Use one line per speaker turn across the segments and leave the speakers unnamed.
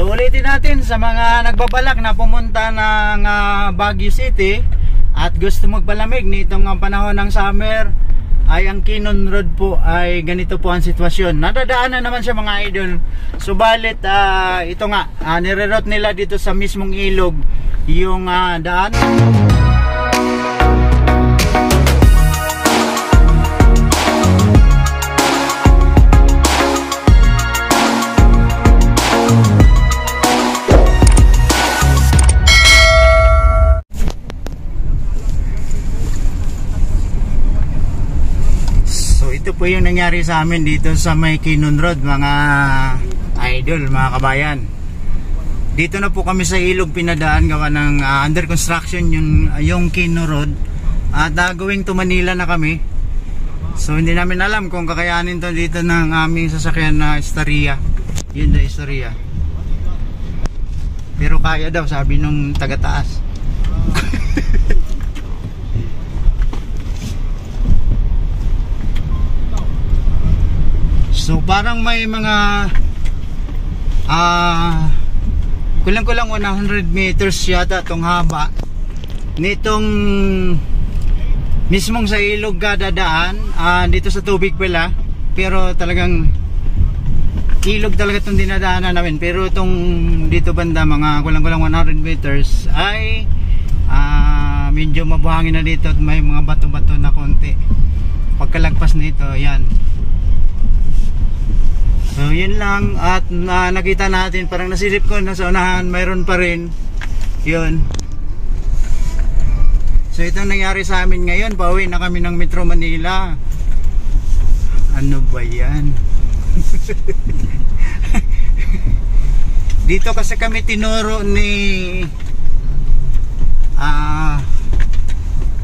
So ulitin natin sa mga nagbabalak na pumunta ng Baguio City at gusto magpalamig nitong panahon ng summer, ay ang Kinon Road po ay ganito po ang sitwasyon. Nadadaanan naman siya mga idol. Subalit ito nga, nire-route nila dito sa mismong ilog yung daan. Ito po yung nangyari sa amin dito sa may Kinon Road mga idol, mga kabayan. Dito na po kami sa ilog pinadaan, gawa ng under construction yung Kinon Road at going to Manila na kami. So hindi namin alam kung kakayanin to dito ng aming sasakyan na Estaria. Yun na Estaria. Pero kaya daw, sabi nung taga-taas. So parang may mga kulang-kulang 100 meters yata itong haba nitong mismong sa ilog dadaan, dito sa tubig pala, pero talagang ilog talaga itong dinadaanan namin. Pero itong dito banda mga kulang-kulang 100 meters ay medyo mabuhangin na dito at may mga bato-bato na konti. Pagkalagpas nito, yan. So yun lang, at nakita natin, parang nasilip ko na sa unahan mayroon pa rin yun. So ito nangyari sa amin ngayon, pauwi na kami ng Metro Manila. Ano ba yan? Dito kasi kami tinuro ni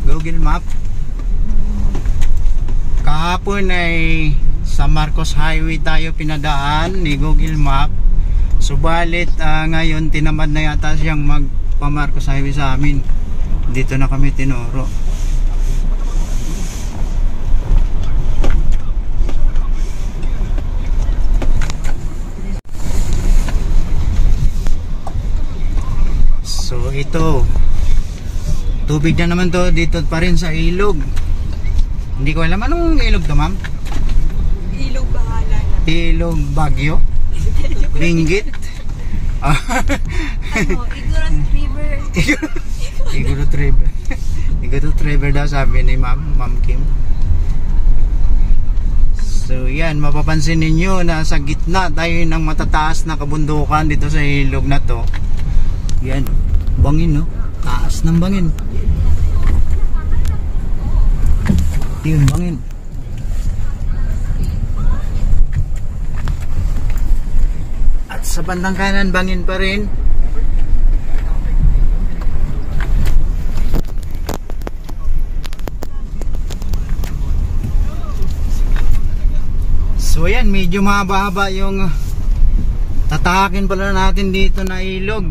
Google Map. Kahapon ay sa Marcos Highway tayo pinadaan ni Google Map. Subalit ngayon tinamad na yata siyang magpa Marcos Highway sa amin. Dito na kami tinuro. So ito, tubig na naman to dito pa rin sa ilog. Hindi ko alam anong ilog to, ma'am.
Ilog Bahala na.
Ilog Baguio? Benguet?
Igorot River.
Igorot River. Igorot River daw sabi ni Ma'am Kim. So yan, mapapansin ninyo na sa gitna tayo ng matataas na kabundukan dito sa ilog na to. Yan, bangin no? Taas ng bangin. Yun, bangin. Sa bandang kanan bangin pa rin. So yan, medyo mahaba-haba yung tatahakin pala natin dito na ilog.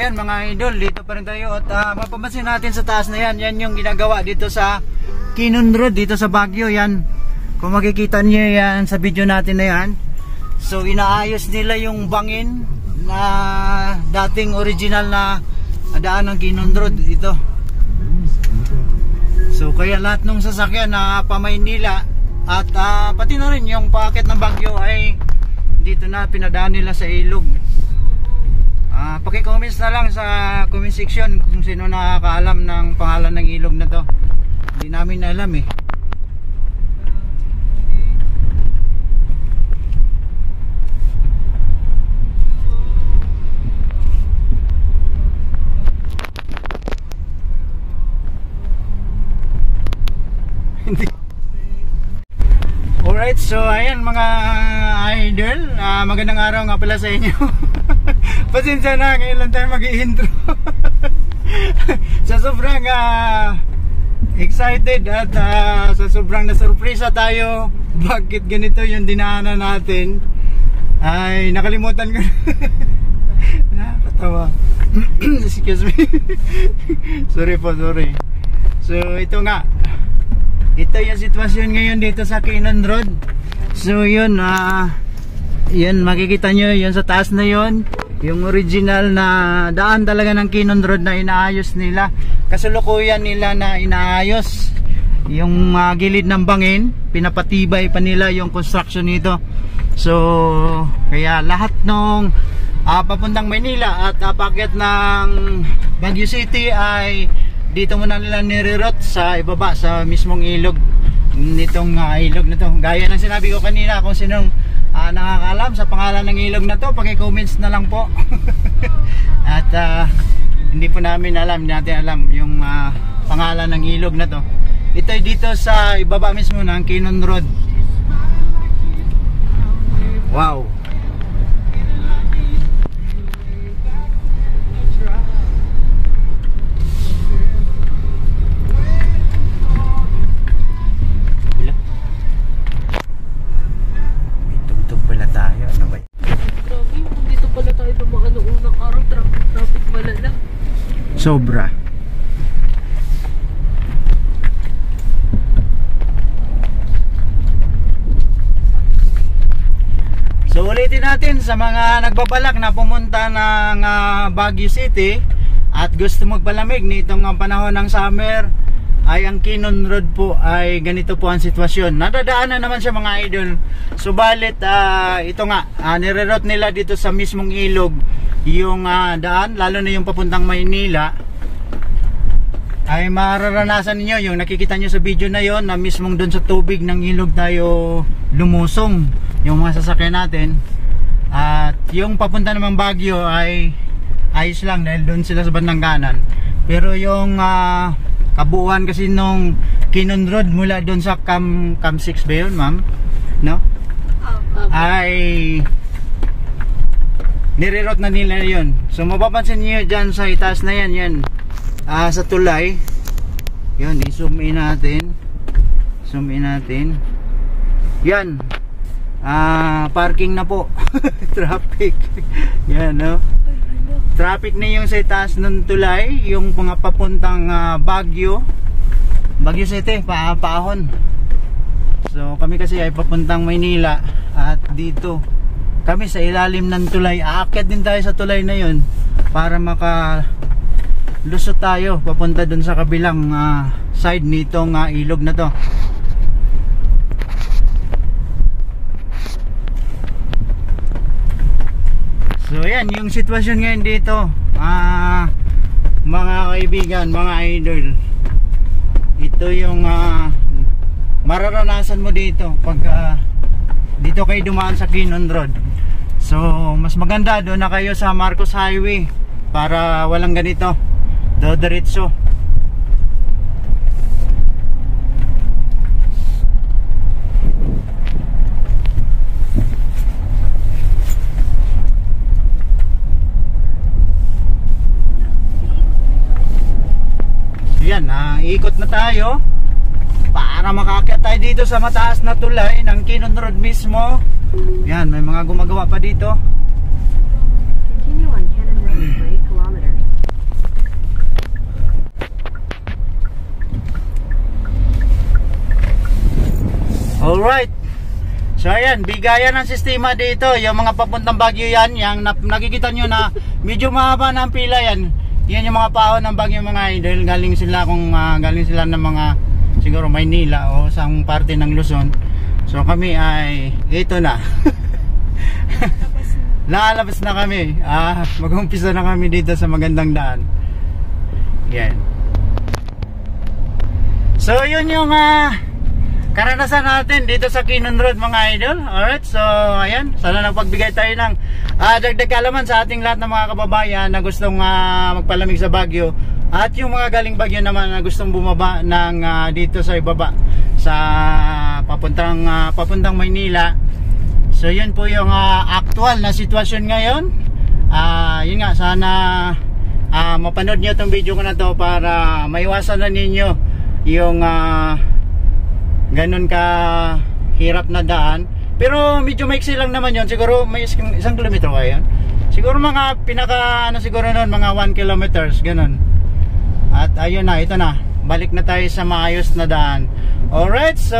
ayan mga idol, dito pa rin tayo at mapapansin natin sa taas na yan, yan yung ginagawa dito sa Kinon Road, dito sa Baguio. Yan, kung makikita niyo yan sa video natin na yan, so inaayos nila yung bangin na dating original na daan ng Kinon Road ito. So kaya lahat ng sasakyan na pa Maynila at pati na rin yung paakyat ng Baguio ay dito na pinadaan nila sa ilog. Paki-comments na lang sa comment section kung sino nakakaalam ng pangalan ng ilog na to. Hindi namin alam eh. Hindi. Alright, so ayan mga idol, magandang araw nga pala sa inyo. Pasensya na, ngayon lang tayo mag-i-intro. Sa sobrang excited at sa sobrang nasurpresa tayo bakit ganito yung dinaanan natin, ay nakalimutan ko. Nakakatawa. Excuse me. Sorry po, sorry. So ito nga, ito yung sitwasyon ngayon dito sa Kinon Road. So yun, yun makikita nyo yun sa taas na yun, yung original na daan talaga ng Kinon Road na inaayos nila. Kasalukuyan nila na inaayos yung gilid ng bangin, pinapatibay pa nila yung construction nito. So kaya lahat ng papuntang Maynila at paakyat ng Baguio City ay dito muna nila nire-route sa ibaba sa mismong ilog nitong ilog na to. Gaya ng sinabi ko kanina, kung sinong nakakaalam sa pangalan ng ilog na to, paki-comments na lang po. At hindi po namin alam, hindi natin alam yung pangalan ng ilog na to. Ito ay dito sa ibaba mismo ng Kinon Road. Wow. Sobra. So ulitin natin sa mga nagbabalak na pumunta ng Baguio City at gusto magpalamig nitong panahon ng summer, ay ang Kinon Road po ay ganito po ang sitwasyon. Nadadaanan naman siya mga idol. Subalit ito nga, nire-route nila dito sa mismong ilog yung daan, lalo na yung papuntang Maynila, ay mararanasan niyo yung nakikita niyo sa video na yon, na mismong doon sa tubig ng ilog tayo lumusong yung mga sasakyan natin. At yung papunta namang Baguio ay ayos lang dahil doon sila sa bandang kanan. Pero yung kabuuan kasi nung Kinon Road mula doon sa Cam 6 ba yun, ma'am? No? Ay nire-route na nila yun. So mapapansin niyo dyan sa itaas na yan, yan sa tulay. Yun, i-zoom in natin. Zoom in natin. Yan, parking na po. Traffic. Yan, no? Traffic na yung sa itaas ng tulay, yung mga papuntang Baguio City, Paahon. So kami kasi ay papuntang Maynila at dito kami sa ilalim ng tulay. Aakyat din tayo sa tulay na yun para makalusot tayo papunta dun sa kabilang side nitong ilog na to. So yan yung sitwasyon ngayon dito, mga kaibigan, mga idol. Ito yung mararanasan mo dito pag dito kayo dumaan sa Kinon Road. So mas maganda doon na kayo sa Marcos Highway para walang ganito, diretso. Yan, iikot na tayo para makaakyat tayo dito sa mataas na tulay ng Kinon Road mismo. Yan, may mga gumagawa pa dito.
Continue on Cannon Road for 8 kilometers.
Alright. So ayan, bigayan ng sistema dito. Yung mga papuntang Baguio yan, yung nakikita nyo na medyo mahaba na ang pila yan. Yan yung mga paon ng Baguio mga idol. Galing sila ng mga siguro Maynila o sang parte ng Luzon. So kami ay ito na. Lalabas na kami. Mag-umpisa na kami dito sa magandang daan. Yan. So yun yung karanasan natin dito sa Kinon Road mga idol. Alright, so ayan, sana napagbigay tayo ng dagdag kaalaman sa ating lahat ng mga kababayan na gustong magpalamig sa Baguio. At yung mga galing Baguio naman na gustong bumaba ng dito sa ibaba sa papuntang Maynila. So yun po yung actual na sitwasyon ngayon. Yun nga, sana mapanood nyo itong video ko na to para maiwasan na ninyo yung ganun ka hirap na daan. Pero medyo maiksi lang naman yun. Siguro may 1 kilometro kaya yun. Siguro mga siguro nun, mga 1 kilometers, ganun. At ayun na, ito na. Balik na tayo sa maayos na daan. Alright, so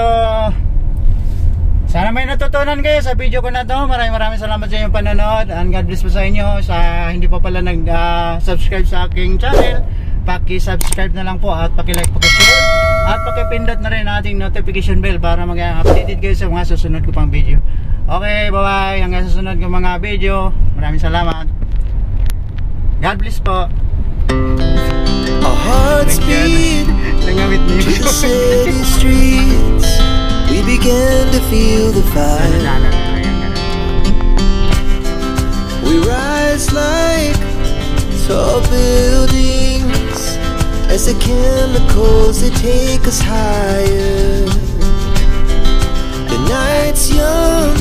sana may natutunan kayo sa video ko na to. Maraming salamat sa inyong panonood. And God bless po sa inyo. Sa hindi pa pala nag-subscribe sa aking channel, paki-subscribe na lang po at paki-like, paki-share at paki-pindot na rin ating notification bell para mag-updated kayo sa mga susunod ko pang video. Okay, bye-bye. Hanggang sa susunod ko mga video. Maraming salamat. God bless po.
Our hearts beat to the city streets. We began to feel the fire. We rise like tall buildings as the chemicals they take us higher. The night's young,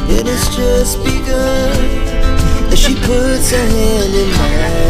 it has just begun as she puts her hand in mine.